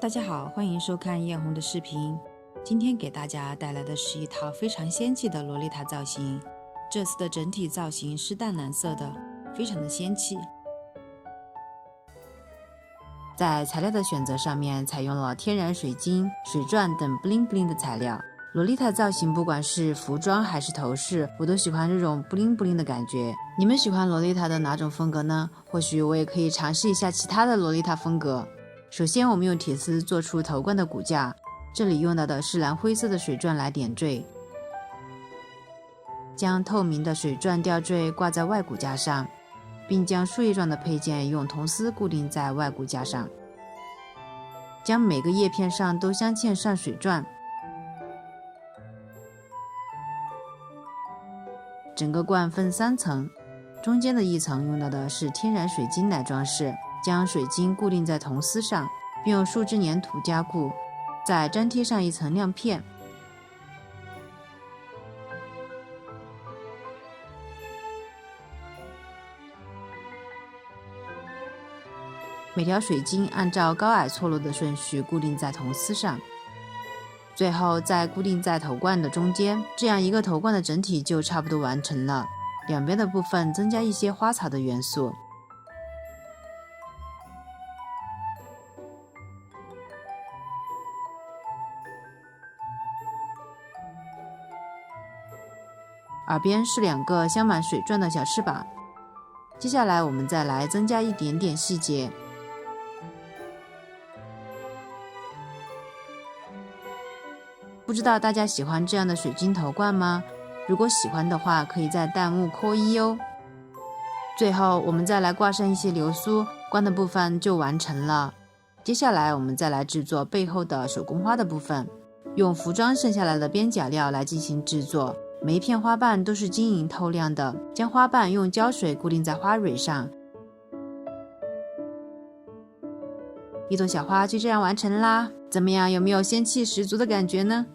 大家好，欢迎收看艳红的视频。今天给大家带来的是一套非常仙气的洛丽塔造型。这次的整体造型是淡蓝色的，非常的仙气。在材料的选择上面，采用了天然水晶、水钻等 bling bling 的材料。洛丽塔造型不管是服装还是头饰，我都喜欢这种 bling bling 的感觉。你们喜欢洛丽塔的哪种风格呢？或许我也可以尝试一下其他的洛丽塔风格。首先我们用铁丝做出头冠的骨架，这里用到的是蓝灰色的水钻来点缀，将透明的水钻吊坠挂在外骨架上，并将树叶状的配件用铜丝固定在外骨架上，将每个叶片上都镶嵌上水钻。整个冠分3层，中间的一层用到的是天然水晶来装饰，将水晶固定在铜丝上，并用树脂粘土加固，再粘贴上一层亮片。每条水晶按照高矮错落的顺序固定在铜丝上，最后再固定在头冠的中间，这样一个头冠的整体就差不多完成了。两边的部分增加一些花草的元素。耳边是2个镶满水钻的小翅膀。接下来我们再来增加一点点细节。不知道大家喜欢这样的水晶头冠吗？如果喜欢的话，可以在弹幕扣1哦。最后我们再来挂上一些流苏，冠的部分就完成了。接下来我们再来制作背后的手工花的部分，用服装剩下来的边角料来进行制作。每一片花瓣都是晶莹透亮的，将花瓣用胶水固定在花蕊上，一朵小花就这样完成啦。怎么样，有没有仙气十足的感觉呢？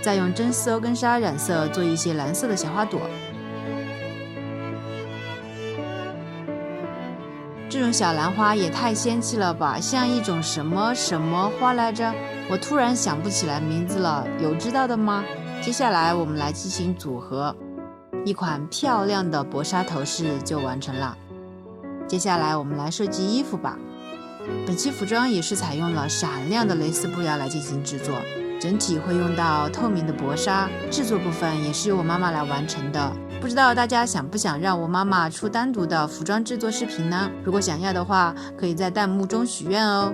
再用真丝欧根纱染色做一些蓝色的小花朵。这种小兰花也太仙气了吧，像一种什么花来着？我突然想不起来名字了，有知道的吗？接下来我们来进行组合，一款漂亮的薄纱头饰就完成了。接下来我们来设计衣服吧。本期服装也是采用了闪亮的蕾丝布料来进行制作，整体会用到透明的薄纱，制作部分也是由我妈妈来完成的。不知道大家想不想让我妈妈出单独的服装制作视频呢？如果想要的话，可以在弹幕中许愿哦。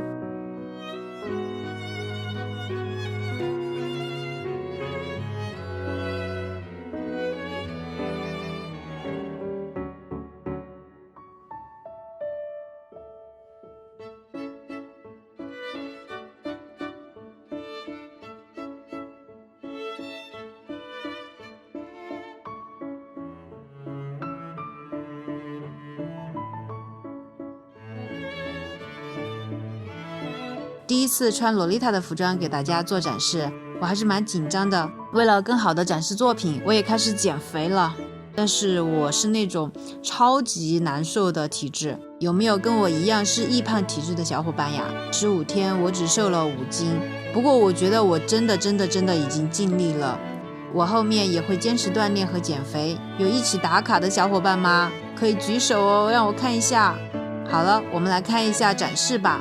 第一次穿洛丽塔的服装给大家做展示，我还是蛮紧张的。为了更好的展示作品，我也开始减肥了。但是我是那种超级难受的体质，有没有跟我一样是易胖体质的小伙伴呀？15天我只瘦了5斤，不过我觉得我真的已经尽力了。我后面也会坚持锻炼和减肥。有一起打卡的小伙伴吗？可以举手哦，让我看一下。好了，我们来看一下展示吧。